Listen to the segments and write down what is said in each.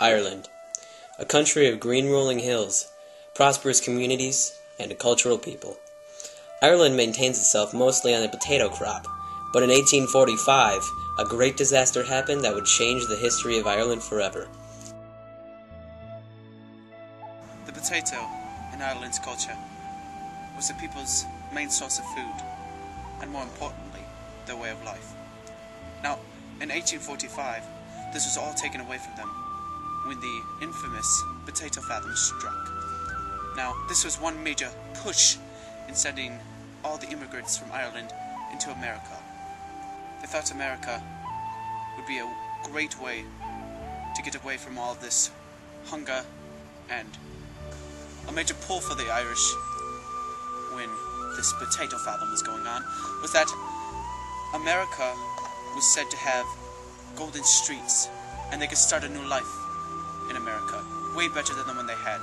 Ireland, a country of green rolling hills, prosperous communities, and a cultural people. Ireland maintains itself mostly on the potato crop, but in 1845, a great disaster happened that would change the history of Ireland forever. The potato in Ireland's culture was the people's main source of food, and more importantly, their way of life. Now, in 1845, this was all taken away from them when the infamous potato famine struck. Now, this was one major push in sending all the immigrants from Ireland into America. They thought America would be a great way to get away from all this hunger, and a major pull for the Irish when this potato famine was going on was that America was said to have golden streets, and they could start a new life in America, way better than the one they had.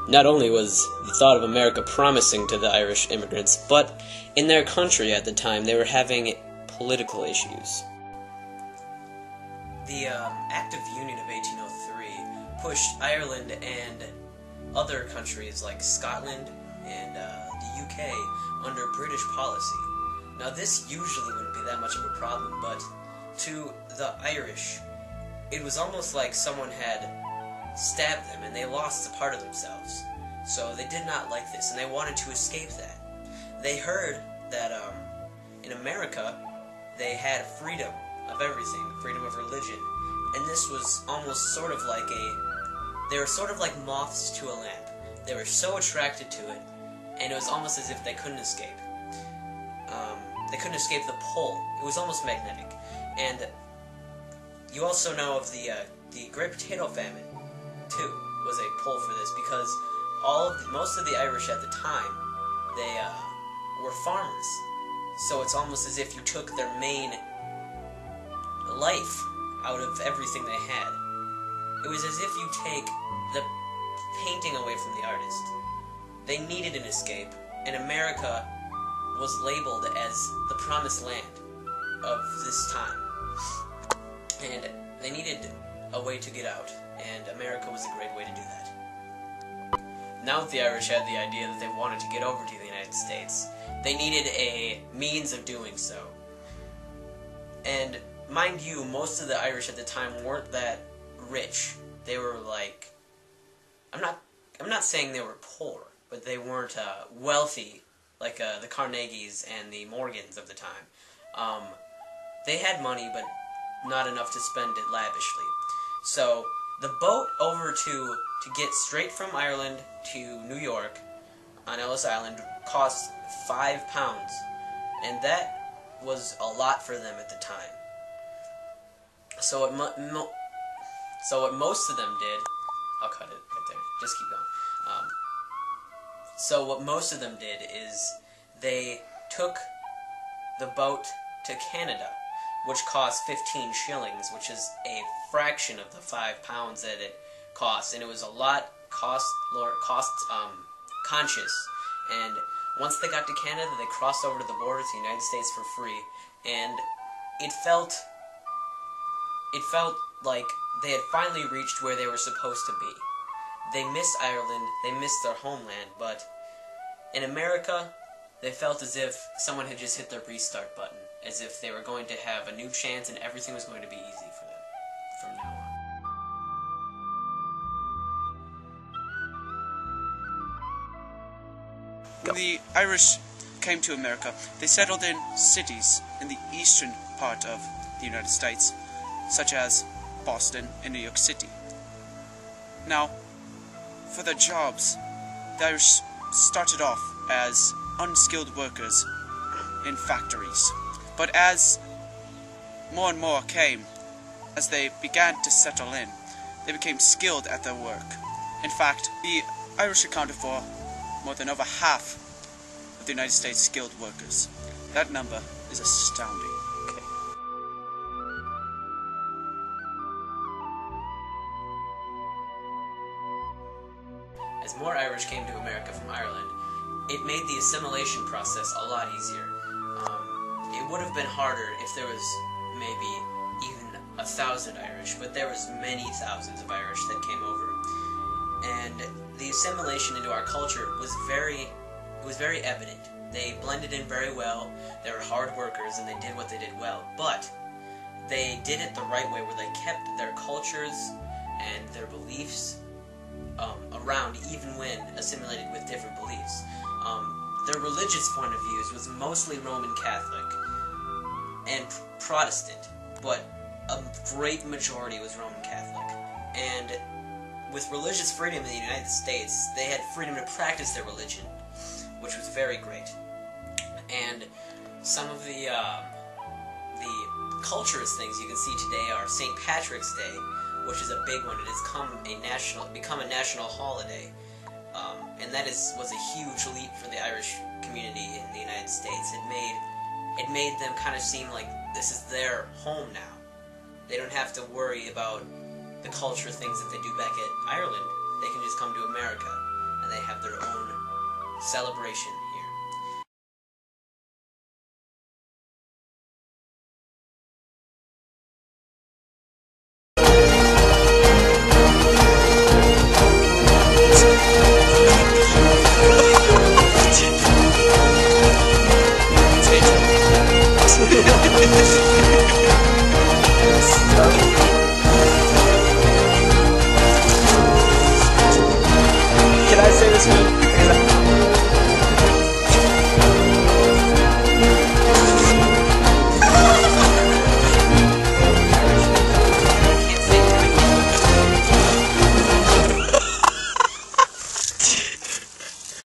Not only was the thought of America promising to the Irish immigrants, but in their country at the time they were having political issues. The Act of Union of 1803 pushed Ireland and other countries like Scotland and the UK under British policy. Now this usually wouldn't be that much of a problem, but to the Irish, it was almost like someone had stabbed them and they lost a part of themselves. So they did not like this and they wanted to escape that. They heard that in America they had freedom of everything, freedom of religion, and this was almost sort of like they were sort of like moths to a lamp. They were so attracted to it, and it was almost as if they couldn't escape. They couldn't escape the pull. It was almost magnetic. And you also know of the Great Potato Famine, too, was a pull for this, because most of the Irish at the time, they were farmers. So it's almost as if you took their main life out of everything they had. It was as if you take the painting away from the artist. They needed an escape, and America was labeled as the promised land of this time. And they needed a way to get out, and America was a great way to do that. Now that the Irish had the idea that they wanted to get over to the United States, they needed a means of doing so. And mind you, most of the Irish at the time weren't that rich. They were like, I'm not saying they were poor, but they weren't wealthy like the Carnegies and the Morgans of the time. They had money, but not enough to spend it lavishly. So the boat over to get straight from Ireland to New York on Ellis Island cost £5, and that was a lot for them at the time. So what most of them did, I'll cut it right there, just keep going. So what most of them did is they took the boat to Canada, which cost 15 shillings, which is a fraction of the £5 that it cost, and it was a lot cost conscious. And once they got to Canada, they crossed over to the border to the United States for free, and it felt like they had finally reached where they were supposed to be. They missed Ireland, they missed their homeland, but in America, they felt as if someone had just hit their restart button, as if they were going to have a new chance and everything was going to be easy for them from now on. When the Irish came to America, they settled in cities in the eastern part of the United States, such as Boston and New York City. Now, for their jobs, the Irish started off as unskilled workers in factories. But as more and more came, as they began to settle in, they became skilled at their work. In fact, the Irish accounted for more than over half of the United States skilled workers. That number is astounding. As more Irish came to America from Ireland, it made the assimilation process a lot easier. It would have been harder if there was maybe even 1,000 Irish, but there was many thousands of Irish that came over. And the assimilation into our culture was very evident. They blended in very well, they were hard workers, and they did what they did well. But they did it the right way, where they kept their cultures and their beliefs around, even when assimilated with different beliefs. Their religious point of views was mostly Roman Catholic and Protestant, but a great majority was Roman Catholic. And with religious freedom in the United States, they had freedom to practice their religion, which was very great. And some of the culturist things you can see today are St. Patrick's Day, which is a big one. It has become a national holiday, and that was a huge leap for the Irish community in the United States. It made them kind of seem like this is their home now. They don't have to worry about the culture things that they do back at Ireland. They can just come to America, and they have their own celebration